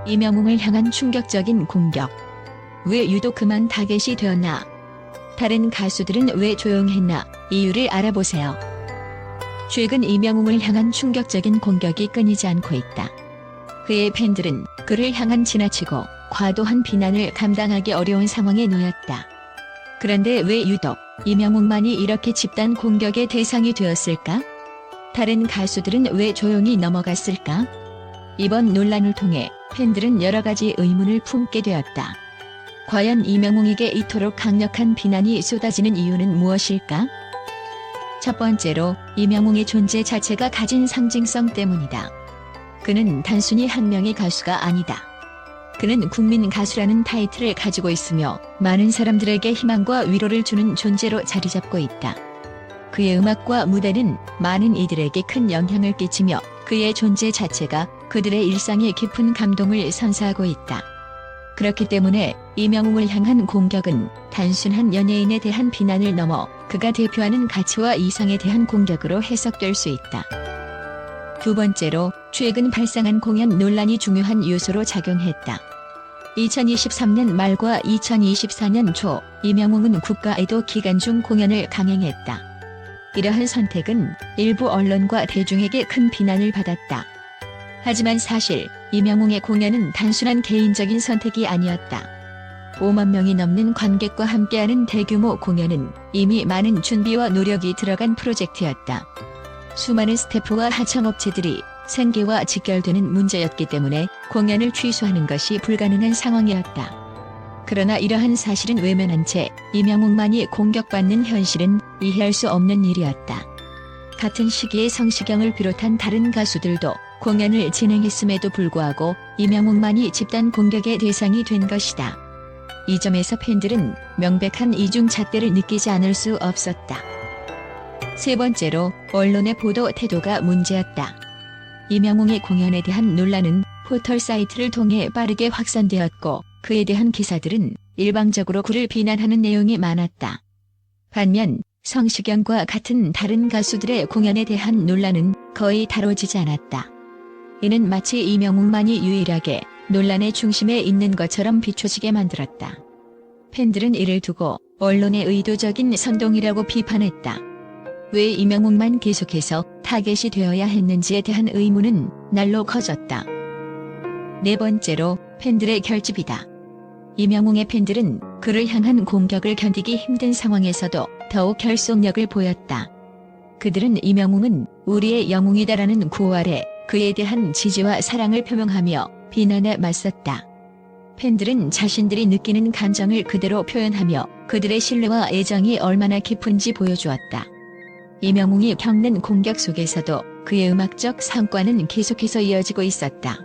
이명웅을 향한 충격적인 공격. 왜 유독 그만 타겟이 되었나? 다른 가수들은 왜 조용했나? 이유를 알아보세요. 최근 이명웅을 향한 충격적인 공격이 끊이지 않고 있다. 그의 팬들은 그를 향한 지나치고 과도한 비난을 감당하기 어려운 상황에 놓였다. 그런데 왜 유독 이명웅만이 이렇게 집단 공격의 대상이 되었을까? 다른 가수들은 왜 조용히 넘어갔을까? 이번 논란을 통해 팬들은 여러 가지 의문을 품게 되었다. 과연 이명웅에게 이토록 강력한 비난이 쏟아지는 이유는 무엇일까? 첫 번째로 이명웅의 존재 자체가 가진 상징성 때문이다. 그는 단순히 한 명의 가수가 아니다. 그는 국민 가수라는 타이틀을 가지고 있으며 많은 사람들에게 희망과 위로를 주는 존재로 자리잡고 있다. 그의 음악과 무대는 많은 이들에게 큰 영향을 끼치며 그의 존재 자체가 그들의 일상에 깊은 감동을 선사하고 있다. 그렇기 때문에 이명웅을 향한 공격은 단순한 연예인에 대한 비난을 넘어 그가 대표하는 가치와 이상에 대한 공격으로 해석될 수 있다. 두 번째로 최근 발생한 공연 논란이 중요한 요소로 작용했다. 2023년 말과 2024년 초 이명웅은 국가애도 기간 중 공연을 강행했다. 이러한 선택은 일부 언론과 대중에게 큰 비난을 받았다. 하지만 사실 이명웅의 공연은 단순한 개인적인 선택이 아니었다. 5만 명이 넘는 관객과 함께하는 대규모 공연은 이미 많은 준비와 노력이 들어간 프로젝트였다. 수많은 스태프와 하청업체들이 생계와 직결되는 문제였기 때문에 공연을 취소하는 것이 불가능한 상황이었다. 그러나 이러한 사실은 외면한 채 이명웅만이 공격받는 현실은 이해할 수 없는 일이었다. 같은 시기에 성시경을 비롯한 다른 가수들도 공연을 진행했음에도 불구하고 이명웅만이 집단 공격의 대상이 된 것이다. 이 점에서 팬들은 명백한 이중잣대를 느끼지 않을 수 없었다. 세 번째로 언론의 보도 태도가 문제였다. 이명웅의 공연에 대한 논란은 포털 사이트를 통해 빠르게 확산되었고 그에 대한 기사들은 일방적으로 그를 비난하는 내용이 많았다. 반면 성시경과 같은 다른 가수들의 공연에 대한 논란은 거의 다뤄지지 않았다. 이는 마치 이명웅만이 유일하게 논란의 중심에 있는 것처럼 비춰지게 만들었다. 팬들은 이를 두고 언론의 의도적인 선동이라고 비판했다. 왜 이명웅만 계속해서 타겟이 되어야 했는지에 대한 의문은 날로 커졌다. 네 번째로 팬들의 결집이다. 이명웅의 팬들은 그를 향한 공격을 견디기 힘든 상황에서도 더욱 결속력을 보였다. 그들은 이명웅은 우리의 영웅이다라는 구호 아래 그에 대한 지지와 사랑을 표명하며 비난에 맞섰다. 팬들은 자신들이 느끼는 감정을 그대로 표현하며 그들의 신뢰와 애정이 얼마나 깊은지 보여주었다. 이명웅이 겪는 공격 속에서도 그의 음악적 성과는 계속해서 이어지고 있었다.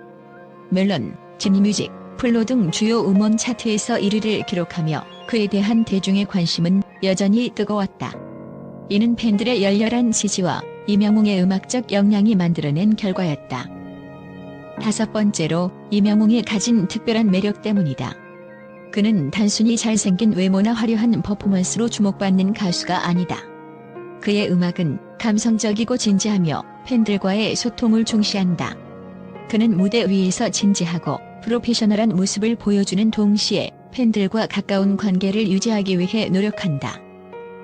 물론 지니뮤직, 플로 등 주요 음원 차트에서 1위를 기록하며 그에 대한 대중의 관심은 여전히 뜨거웠다. 이는 팬들의 열렬한 지지와 이명웅의 음악적 역량이 만들어낸 결과였다. 다섯 번째로 이명웅이 가진 특별한 매력 때문이다. 그는 단순히 잘생긴 외모나 화려한 퍼포먼스로 주목받는 가수가 아니다. 그의 음악은 감성적이고 진지하며 팬들과의 소통을 중시한다. 그는 무대 위에서 진지하고 프로페셔널한 모습을 보여주는 동시에 팬들과 가까운 관계를 유지하기 위해 노력한다.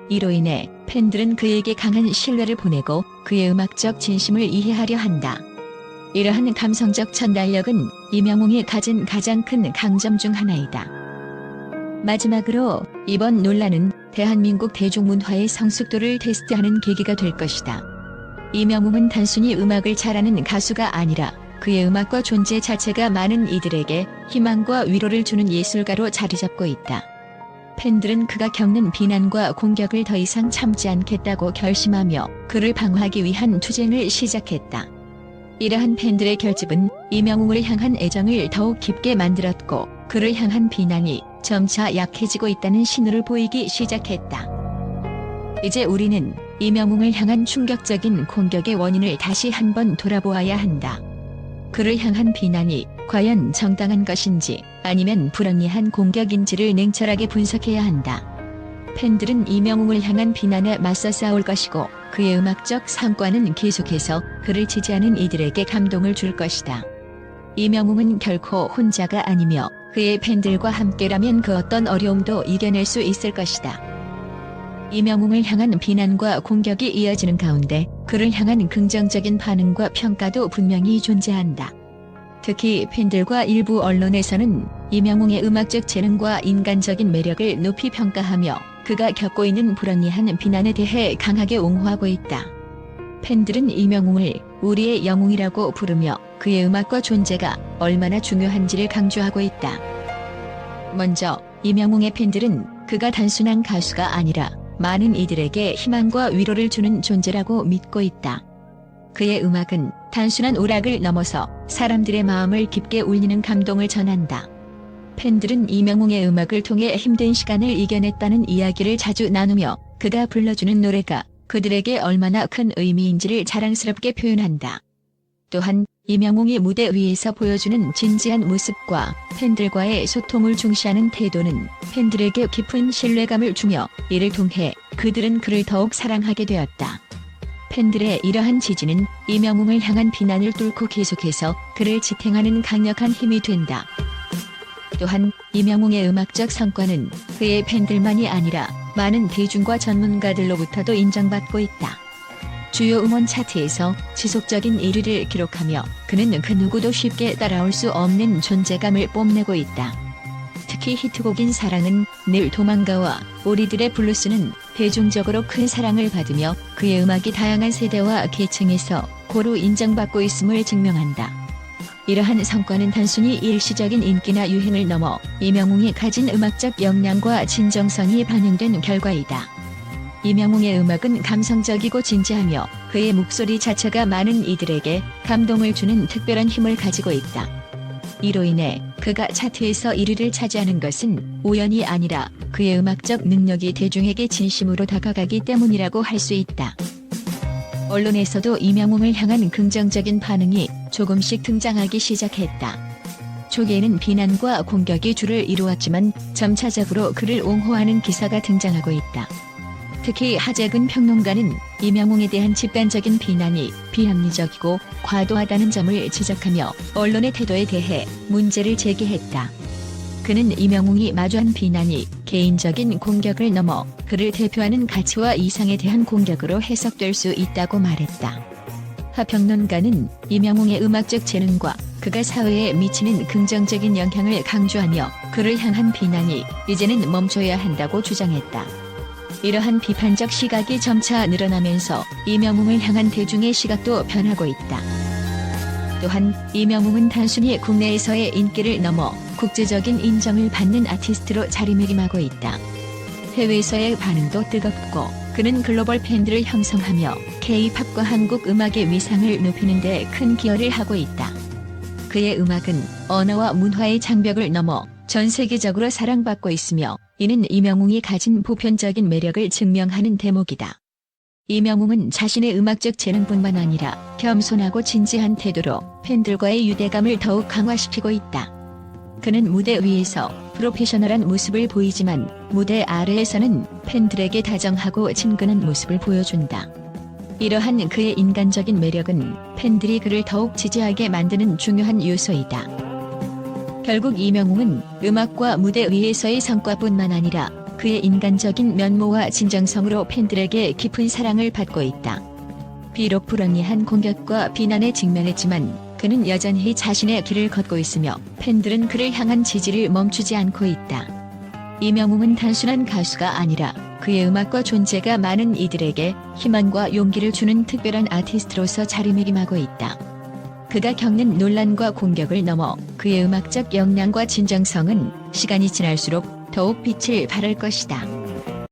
이로 인해 팬들은 그에게 강한 신뢰를 보내고 그의 음악적 진심을 이해하려 한다. 이러한 감성적 전달력은 이명웅이 가진 가장 큰 강점 중 하나이다. 마지막으로 이번 논란은 대한민국 대중문화의 성숙도를 테스트하는 계기가 될 것이다. 이명웅은 단순히 음악을 잘하는 가수가 아니라 그의 음악과 존재 자체가 많은 이들에게 희망과 위로를 주는 예술가로 자리잡고 있다. 팬들은 그가 겪는 비난과 공격을 더 이상 참지 않겠다고 결심하며 그를 방어하기 위한 투쟁을 시작했다. 이러한 팬들의 결집은 이명웅을 향한 애정을 더욱 깊게 만들었고 그를 향한 비난이 점차 약해지고 있다는 신호를 보이기 시작했다. 이제 우리는 이명웅을 향한 충격적인 공격의 원인을 다시 한번 돌아보아야 한다. 그를 향한 비난이 과연 정당한 것인지 아니면 불합리한 공격인지를 냉철하게 분석해야 한다. 팬들은 이명웅을 향한 비난에 맞서 싸울 것이고 그의 음악적 성과는 계속해서 그를 지지하는 이들에게 감동을 줄 것이다. 이명웅은 결코 혼자가 아니며 그의 팬들과 함께라면 그 어떤 어려움도 이겨낼 수 있을 것이다. 이명웅을 향한 비난과 공격이 이어지는 가운데 그를 향한 긍정적인 반응과 평가도 분명히 존재한다. 특히 팬들과 일부 언론에서는 이명웅의 음악적 재능과 인간적인 매력을 높이 평가하며 그가 겪고 있는 불합리한 비난에 대해 강하게 옹호하고 있다. 팬들은 이명웅을 우리의 영웅이라고 부르며 그의 음악과 존재가 얼마나 중요한지를 강조하고 있다. 먼저 이명웅의 팬들은 그가 단순한 가수가 아니라 많은 이들에게 희망과 위로를 주는 존재라고 믿고 있다. 그의 음악은 단순한 오락을 넘어서 사람들의 마음을 깊게 울리는 감동을 전한다. 팬들은 이명웅의 음악을 통해 힘든 시간을 이겨냈다는 이야기를 자주 나누며 그가 불러주는 노래가 그들에게 얼마나 큰 의미인지를 자랑스럽게 표현한다. 또한 이명웅이 무대 위에서 보여주는 진지한 모습과 팬들과의 소통을 중시하는 태도는 팬들에게 깊은 신뢰감을 주며 이를 통해 그들은 그를 더욱 사랑하게 되었다. 팬들의 이러한 지지는 이명웅을 향한 비난을 뚫고 계속해서 그를 지탱하는 강력한 힘이 된다. 또한 이명웅의 음악적 성과는 그의 팬들만이 아니라 많은 대중과 전문가들로부터도 인정받고 있다. 주요 음원 차트에서 지속적인 1위를 기록하며 그는 그 누구도 쉽게 따라올 수 없는 존재감을 뽐내고 있다. 특히 히트곡인 사랑은 늘 도망가와 우리들의 블루스는 대중적으로 큰 사랑을 받으며 그의 음악이 다양한 세대와 계층에서 고루 인정받고 있음을 증명한다. 이러한 성과는 단순히 일시적인 인기나 유행을 넘어 이명웅이 가진 음악적 역량과 진정성이 반영된 결과이다. 이명웅의 음악은 감성적이고 진지하며 그의 목소리 자체가 많은 이들에게 감동을 주는 특별한 힘을 가지고 있다. 이로 인해 그가 차트에서 1위를 차지하는 것은 우연이 아니라 그의 음악적 능력이 대중에게 진심으로 다가가기 때문이라고 할 수 있다. 언론에서도 이명웅을 향한 긍정적인 반응이 조금씩 등장하기 시작했다. 초기에는 비난과 공격이 주를 이루었지만 점차적으로 그를 옹호하는 기사가 등장하고 있다. 특히 하재근 평론가는 이명웅에 대한 집단적인 비난이 비합리적이고 과도하다는 점을 지적하며 언론의 태도에 대해 문제를 제기했다. 그는 이명웅이 마주한 비난이 개인적인 공격을 넘어 그를 대표하는 가치와 이상에 대한 공격으로 해석될 수 있다고 말했다. 하 평론가는 이명웅의 음악적 재능과 그가 사회에 미치는 긍정적인 영향을 강조하며 그를 향한 비난이 이제는 멈춰야 한다고 주장했다. 이러한 비판적 시각이 점차 늘어나면서 이명웅을 향한 대중의 시각도 변하고 있다. 또한 이명웅은 단순히 국내에서의 인기를 넘어 국제적인 인정을 받는 아티스트로 자리매김하고 있다. 해외에서의 반응도 뜨겁고 그는 글로벌 팬들을 형성하며 K-팝과 한국 음악의 위상을 높이는 데 큰 기여를 하고 있다. 그의 음악은 언어와 문화의 장벽을 넘어 전 세계적으로 사랑받고 있으며 이는 이명웅이 가진 보편적인 매력을 증명하는 대목이다. 이명웅은 자신의 음악적 재능뿐만 아니라 겸손하고 진지한 태도로 팬들과의 유대감을 더욱 강화시키고 있다. 그는 무대 위에서 프로페셔널한 모습을 보이지만 무대 아래에서는 팬들에게 다정하고 친근한 모습을 보여준다. 이러한 그의 인간적인 매력은 팬들이 그를 더욱 지지하게 만드는 중요한 요소이다. 결국 이명웅은 음악과 무대 위에서의 성과뿐만 아니라 그의 인간적인 면모와 진정성으로 팬들에게 깊은 사랑을 받고 있다. 비록 불합리한 공격과 비난에 직면했지만 그는 여전히 자신의 길을 걷고 있으며 팬들은 그를 향한 지지를 멈추지 않고 있다. 이명웅은 단순한 가수가 아니라 그의 음악과 존재가 많은 이들에게 희망과 용기를 주는 특별한 아티스트로서 자리매김하고 있다. 그가 겪는 논란과 공격을 넘어 그의 음악적 역량과 진정성은 시간이 지날수록 더욱 빛을 발할 것이다.